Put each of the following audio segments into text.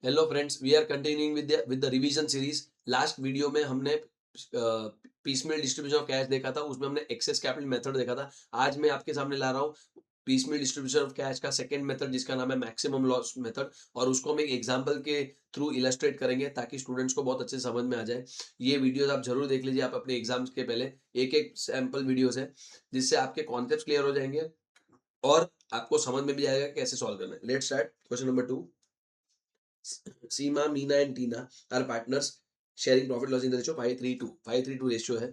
Hello friends, we are continuing with the revision series. Last video में हमने पीसमेल distribution of cash देखा था, उसमें हमने एक्सेस कैपिटल मेथड देखा था। आज मैं आपके सामने ला रहा हूँ पीसमेल डिस्ट्रीब्यूशन ऑफ कैश का सेकंड मेथड, जिसका नाम है मैक्सिमम लॉस मेथड, और उसको हम एक एग्जांपल के थ्रू इलस्ट्रेट करेंगे ताकि स्टूडेंट्स को बहुत अच्छे से समझ में आ जाए। ये वीडियोस आप जरूर देख लीजिए, आप अपने एग्जाम्स के पहले एक एक सैम्पल वीडियोस है, जिससे आपके कॉन्सेप्ट क्लियर हो जाएंगे और आपको समझ में भी आएगा कि कैसे सॉल्व करना है। Let's start question number 2। Seema, Meena and Tina are partners sharing profit loss in the ratio 5:3:2. 5:3:2 ratio है.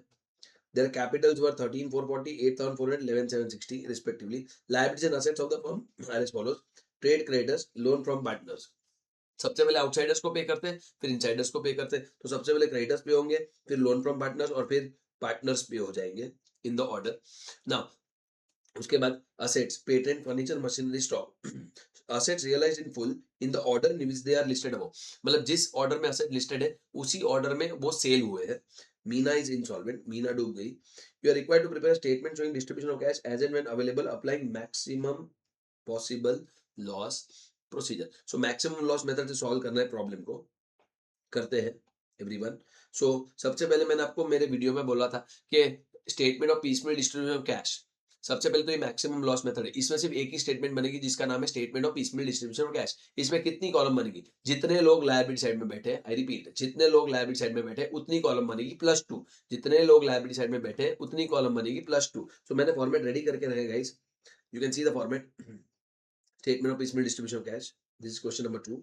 Their capitals were 13,440, 8,400, 11,760 respectively. Liabilities and assets of the firm are as follows. Trade creditors, loan from partners. सबसे पहले outsiders को पे करते हैं, फिर Insiders को पे करते हैं। तो सबसे पहले क्रेडिटर्स पे होंगे, फिर लोन फ्रॉम पार्टनर्स और फिर पार्टनर्स पे हो जाएंगे इन द ऑर्डर। नाउ उसके बाद assets, patent, furniture, machinery, stock. Assets realised in full in the order in which they are listed above. मतलब जिस ऑर्डर में असेट लिस्टेड है उसी ऑर्डर में वो सेल हुए हैं। मीना इज इंसॉल्वेंट, मीना डूब गई। You are required to prepare statement showing distribution of cash as and when available applying maximum possible loss procedure. So maximum loss method से सॉल्व करना है प्रॉब्लम को। करते हैं एवरीवन। सो सबसे पहले मैंने आपको मेरे वीडियो में बोला था कि statement of piecemeal distribution of cash, सबसे पहले तो ये मैक्सिमम लॉस मेथड है। इसमें सिर्फ एक ही स्टेटमेंट बनेगी जिसका नाम है statement of piecemeal distribution of cash. इसमें कितनी कॉलम बनेगी? जितने लोग लायबिलिटी साइड में बैठे हैं, आई रिपीट, जितने लोग लायबिलिटी साइड में बैठे हैं उतनी कॉलम बनेगी +2। जितने लोग लायबिलिटी साइड में बैठे हैं उतनी कॉलम बनेगी +2। सो मैंने फॉर्मेट रेडी करके रखे guys, you can see the format. Statement of piecemeal distribution of cash, this is question number 2।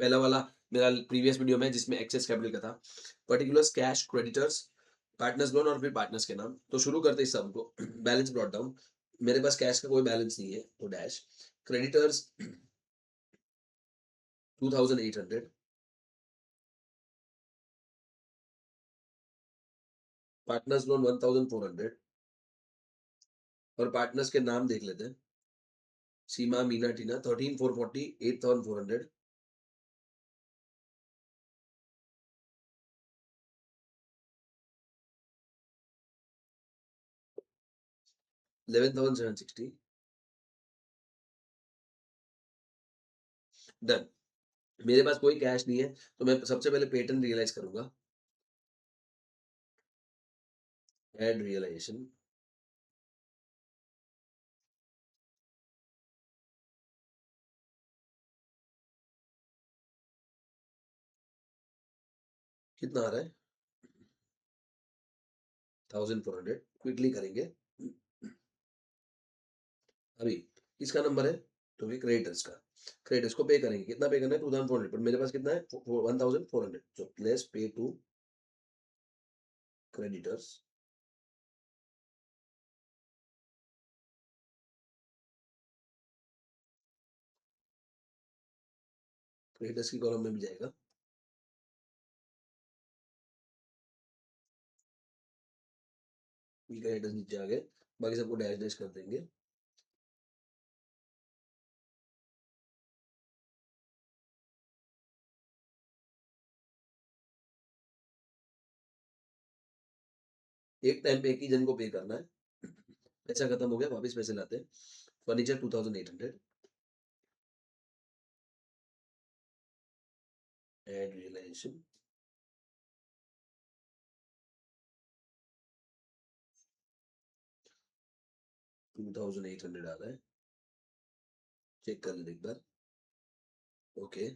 पहला वाला मेरा प्रीवियस वीडियो में जिसमें एक्सेस कैपिटल का था। Particulars, cash, creditors, partners loan और फिर पार्टनर्स के नाम। तो शुरू करते इस सब को। Balance brought down. मेरे पास कैश का कोई बैलेंस नहीं है तो डैश। क्रेडिटर्स 2800, पार्टनर्स लोन 1400 और पार्टनर्स के नाम देख लेते हैं। सीमा, मीना, टीना। 13440, 8400, 11760। डन। मेरे पास कोई कैश नहीं है तो मैं सबसे पहले पेटेंट रियलाइज करूंगा। Add realisation. कितना आ रहा है? 1400। क्विकली करेंगे अभी। किसका नंबर है? तो ये क्रेडिटर्स का। क्रेडिटर्स को पे करेंगे, कितना पे करना है? 2400, पर मेरे पास कितना है? 1400। So let's pay to creditors. Creditors की कॉलम में भी जाएगा। ये क्रेडिटर्स नीचे आ गए, बाकी सबको डैश डैश कर देंगे। एक टाइम पे एक ही जन को पे करना है। पैसा खत्म हो गया, वापस पैसे लाते हैं। फर्नीचर 2800। Add realisation. 2800 आ रहा है, चेक कर लेते एक बार। Okay.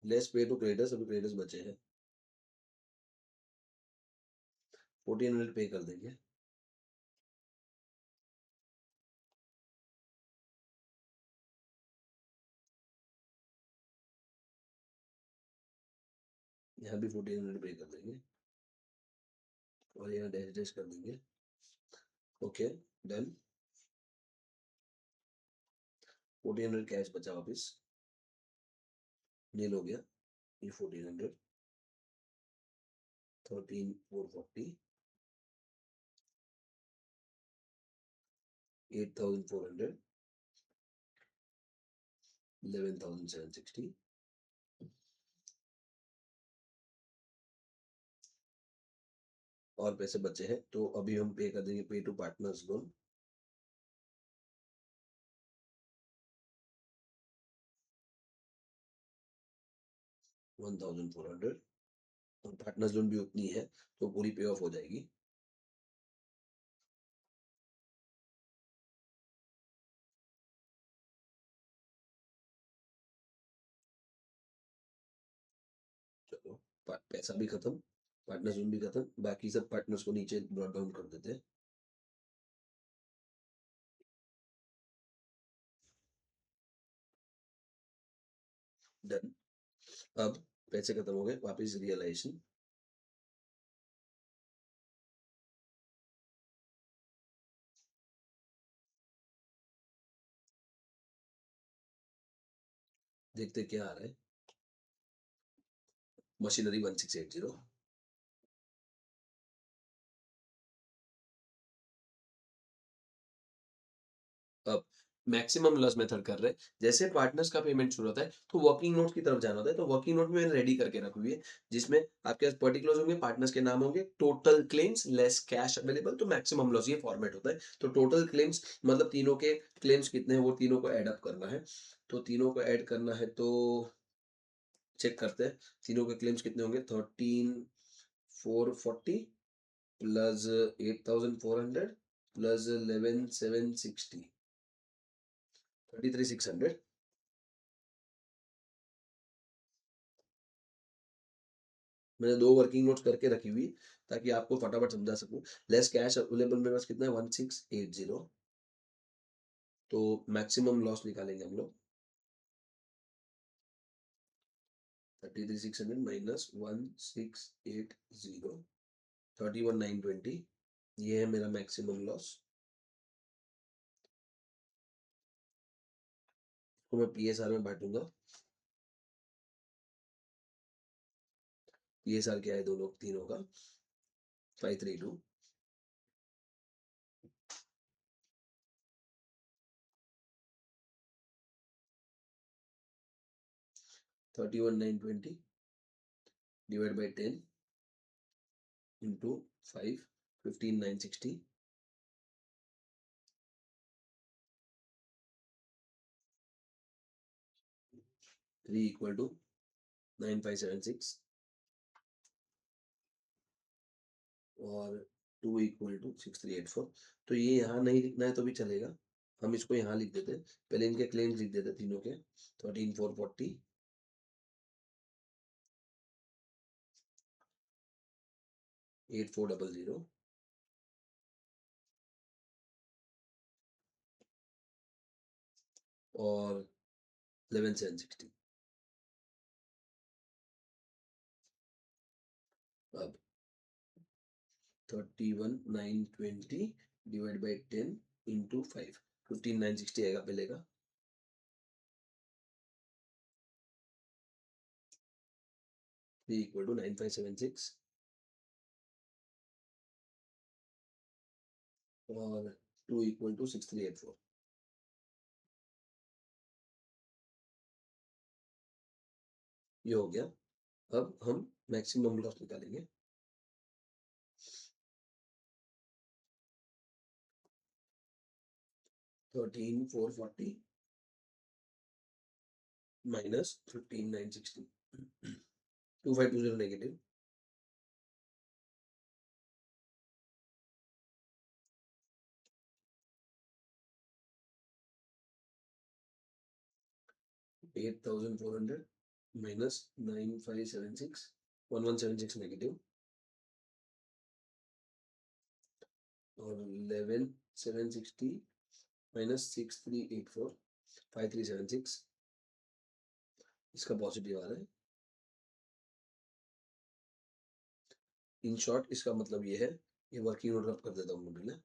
Let's pay to creditors. अभी क्रेडिटर्स बचे हैं, 1400 पे कर देंगे। यहाँ भी 1400 पे कर देंगे और यहाँ डैश डैश कर देंगे। Okay, done. 1400 कैश बचा वापस, नील हो गया। ये 1400, 13440, 8400, 11760, और पैसे बचे हैं तो अभी हम पे कर देंगे पे टू पार्टनर्स लोन। $1,400 और पार्टनर्स लोन भी उतनी है तो पूरी पे ऑफ हो जाएगी। चलो पैसा भी खत्म, पार्टनर्स लोन भी खत्म, बाकी सब पार्टनर्स को नीचे ब्रॉट डाउन कर देते हैं। डन। अब पैसे खत्म हो गए, वापस रियलाइजेशन। देखते क्या आ रहा है। मशीनरी 1680। अब मैक्सिमम लॉस मेथड कर रहे हैं। जैसे पार्टनर्स का पेमेंट शुरू होता है तो वर्किंग नोट की तरफ जाना होता है, तो वर्किंग नोट में मैंने रेडी करके रखी हुई है जिसमें आपके पास पर्टिकुलर्स होंगे, पार्टनर्स के नाम होंगे, total claims less cash available, तो मैक्सिमम लॉस ये फॉर्मेट होता है। तो टोटल क्लेम्स मतलब तीनों के क्लेम्स कितने हैं वो तीनों को ऐड अप करना है। तो तीनों को ऐड करना है तो चेक करते हैं तीनों के क्लेम्स कितने होंगे। 13,440 प्लस 8,400 प्लस 11,760, 33,600। मैंने दो वर्किंग नोट्स करके रखी हुई ताकि आपको फटाफट समझा सकूं। लेस कैश अवेलेबल मेरे पास कितना है 1680। तो मैक्सिमम लॉस निकालेंगे हम लोग। 33,600 माइनस 1680, 31,920, ये है मेरा मैक्सिमम लॉस। तो मैं पीएसआर में बांटूंगा। पीएसआर क्या है दोनों तीनों का 532, 31,920 divide by 10 into 5, 15,960, 3 equal to 9576 और 2 इक्वल टू 6384। तो ये यहाँ नहीं लिखना है तो भी चलेगा, हम इसको यहाँ लिख देते हैं। पहले इनके क्लेम्स लिख देते तीनों के। 13,440, 8,400 और 11,760। अब 31,920 डिवाइड बाई 10 इंटू 5, 15,960 आएगा पहले का। इक्वल टू 9576 और 2 इक्वल टू 6384। ये हो गया। अब हम मैक्सिमम लॉस निकालेंगे। 13,440 माइनस 15,960, 2520 नेगेटिव, 8,400 माइनस 9,576, 1,176 नेगेटिव और 11,760 माइनस 6,384, 5,376, इसका पॉजिटिव आ रहा है। इन शॉर्ट इसका मतलब ये है, ये वर्किंग नोट रब कर देता हूँ मैं।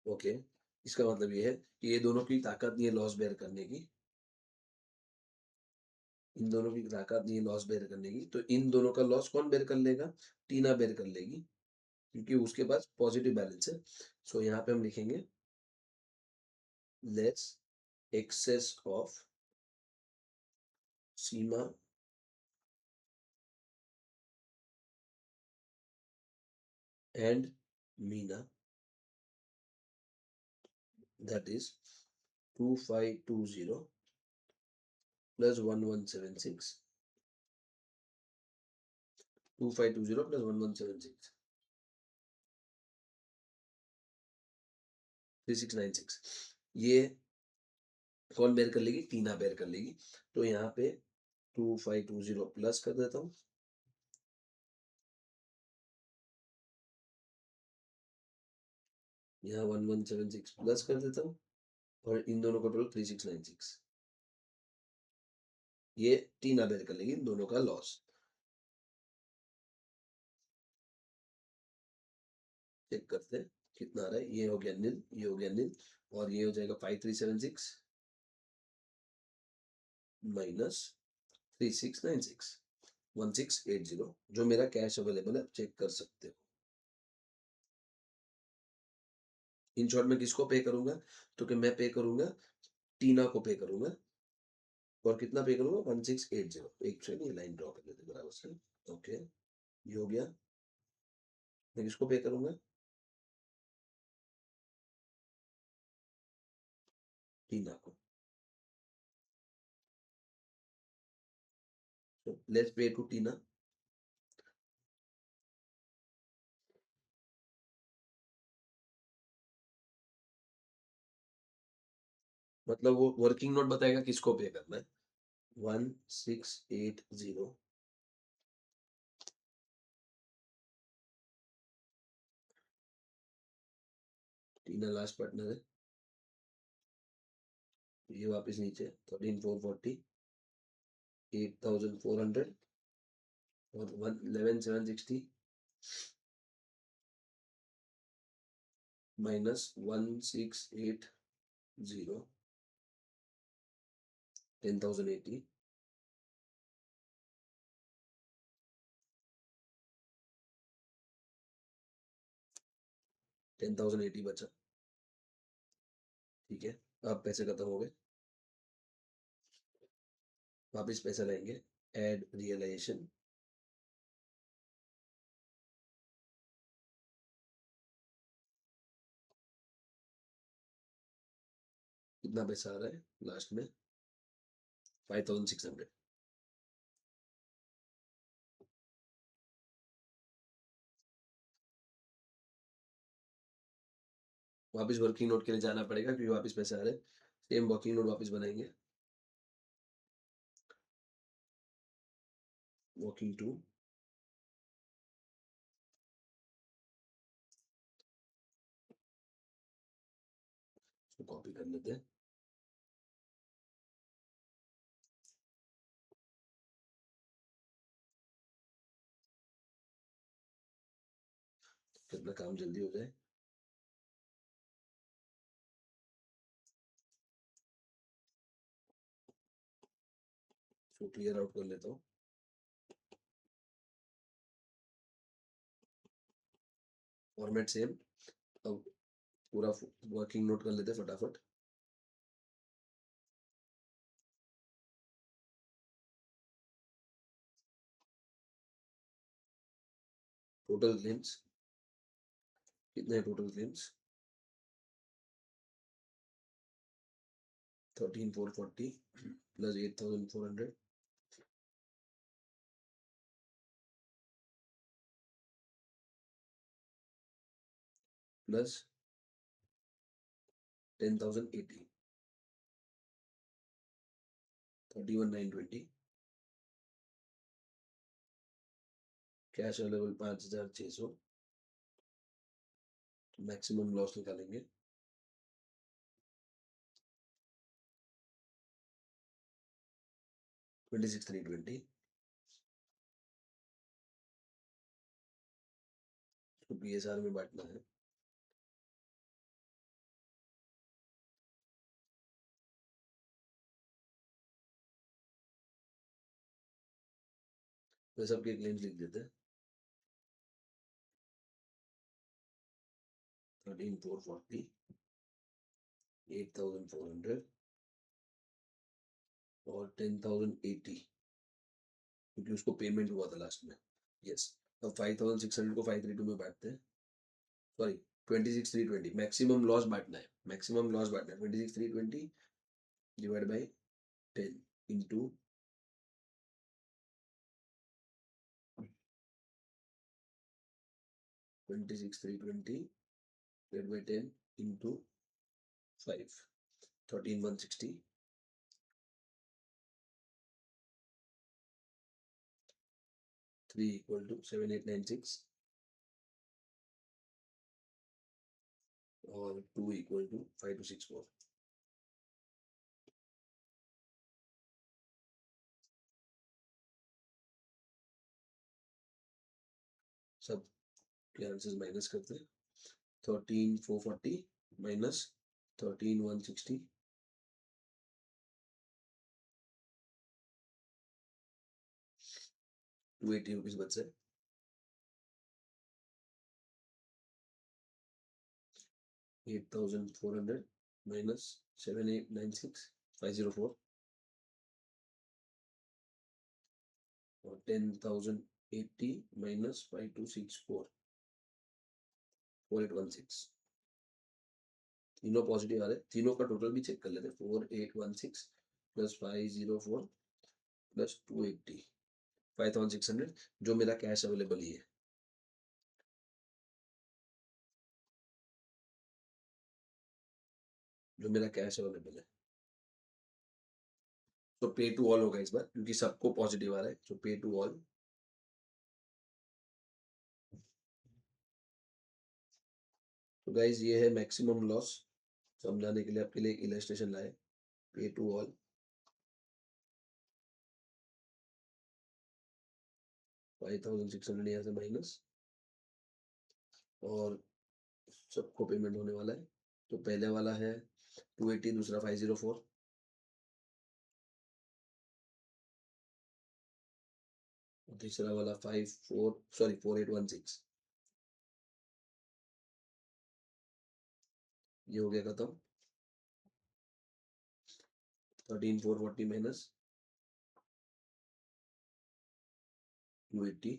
ओके, इसका मतलब ये है कि ये दोनों की ताकत नहीं है लॉस बेयर करने की, इन दोनों की ताकत नहीं है लॉस बेयर करने की, तो इन दोनों का लॉस कौन बेयर कर लेगा, टीना बेयर कर लेगी क्योंकि उसके पास पॉजिटिव बैलेंस है। सो यहाँ पे हम लिखेंगे less excess of Seema and Meena, that is 2520 plus 1176, 2520 plus 1176, 3696। ये कौन बेयर कर लेगी? टीना बेयर कर लेगी। तो यहाँ पे 2520 प्लस कर देता हूँ, यहाँ 1176 प्लस कर देता हूँ, और इन दोनों का टोटल 3696। ये टीना बेयर कर लेगी इन दोनों का लॉस। चेक करते हैं कितना आ रहा है। ये हो गया नील, ये हो गया नील, और ये हो जाएगा 5376 माइनस 3696, 1680, जो मेरा कैश अवेलेबल है, चेक कर सकते हो। इन शॉर्ट में किसको पे करूंगा? तो कि मैं पे करूंगा टीना को पे करूंगा, और कितना पे करूंगा? 1680। एक सेकंड, ये लाइन ड्रॉ कर लेते हैं बराबर से। ओके, ये हो गया। मैं किसको पे करूंगा? टीना को। तो लेट्स पे टू टीना। मतलब वो वर्किंग नोट बताएगा किसको पे करना है। 1680, टीना लास्ट पार्टनर है। ये वापस नीचे 13440, 8400, और 11760 माइनस 1680, 10080, 10080 बचा। ठीक है, अब पैसे खत्म हो गए, वापस पैसा लाएंगे। एड रियलाइजेशन, कितना पैसा आ रहा है लास्ट में? 5600। वापस वर्किंग नोट के लिए जाना पड़ेगा क्योंकि वापस पैसे आ रहे हैं। सेम वर्किंग नोट वापस बनाएंगे। वर्किंग टू, कॉपी कर लेते हैं। कितना काम जल्दी हो जाए। इसको क्लियर आउट कर लेता हूँ। Format same. अब पूरा वर्किंग नोट कर लेते हैं फटाफट। टोटल क्लेम्स कितने हैं? Total claims 13440 plus 8400 plus 10080, 31920। Cash available 5600। Maximum loss निकालेंगे। 26320। तो PSR में बांटना है। तो सबके क्लेम्स लिख देते हैं। 13440, 8400 और 10080, क्योंकि उसको पेमेंट हुआ था लास्ट में। यस। अब 5600 को 532 में बांटते हैं। सॉरी 26,320 मैक्सिमम लॉस बांटना है, मैक्सिमम लॉस बांटना है 26,320 divide by 10 into 26,320 divided by 10 into 5 13,160 3 equal to 7896 और 2 equal to 5264 सब के आंसर्स माइनस करते हैं 13,440 माइनस 13,160 280 रुपीज बच रहे 8,400 माइनस 7896 504 और 10,080 माइनस 5264 4816 तीनों पॉजिटिव आ रहे, तीनों का टोटल भी चेक कर लेते 4816 प्लस 504 प्लस 280 5,600 जो मेरा कैश अवेलेबल ही है, जो मेरा कैश अवेलेबल है। तो पे टू ऑल होगा इस बार क्योंकि सबको पॉजिटिव आ रहा है, तो पे टू ऑल। तो गाइज ये है मैक्सिमम लॉस, समझाने के लिए आपके लिए इलस्ट्रेशन लाए। पे टू ऑल 5,600 यहाँ से माइनस और सबको पेमेंट होने वाला है। तो पहले वाला है 280, दूसरा 504 तीसरा वाला 4816 ये हो गया खत्म। 13,440 माइनस 280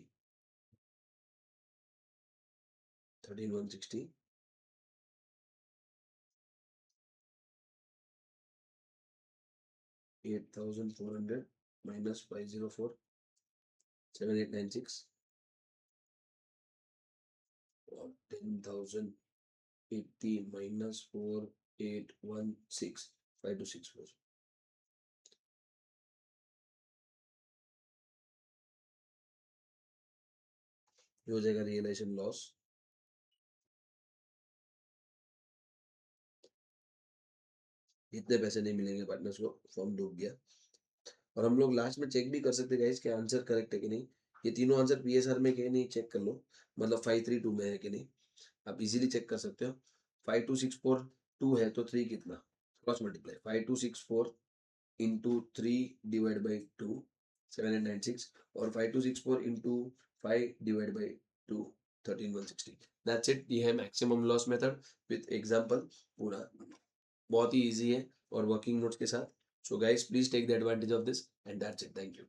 13,160 8,400 माइनस 504 7896 और 10,080 माइनस 4816 5264 हो जाएगा रियलाइजेशन लॉस। इतने पैसे नहीं मिलेंगे पार्टनर्स को, फॉर्म डूब गया। और हम लोग लास्ट में चेक भी कर सकते गाइस कि आंसर करेक्ट है कि नहीं। ये तीनों आंसर पीएसआर में के नहीं चेक कर लो, मतलब 532 में है कि नहीं, आप इजीली चेक कर सकते हो। 5264 2 है तो 3 कितना, cross multiply 5264 into 3 divide by 2 7896 और 5264 into 5 divide by 2 13,160। That's it. ये है maximum loss method with example, पूरा बहुत ही इजी है और वर्किंग नोट्स के साथ। So guys, please take the advantage of this and that's it. Thank you.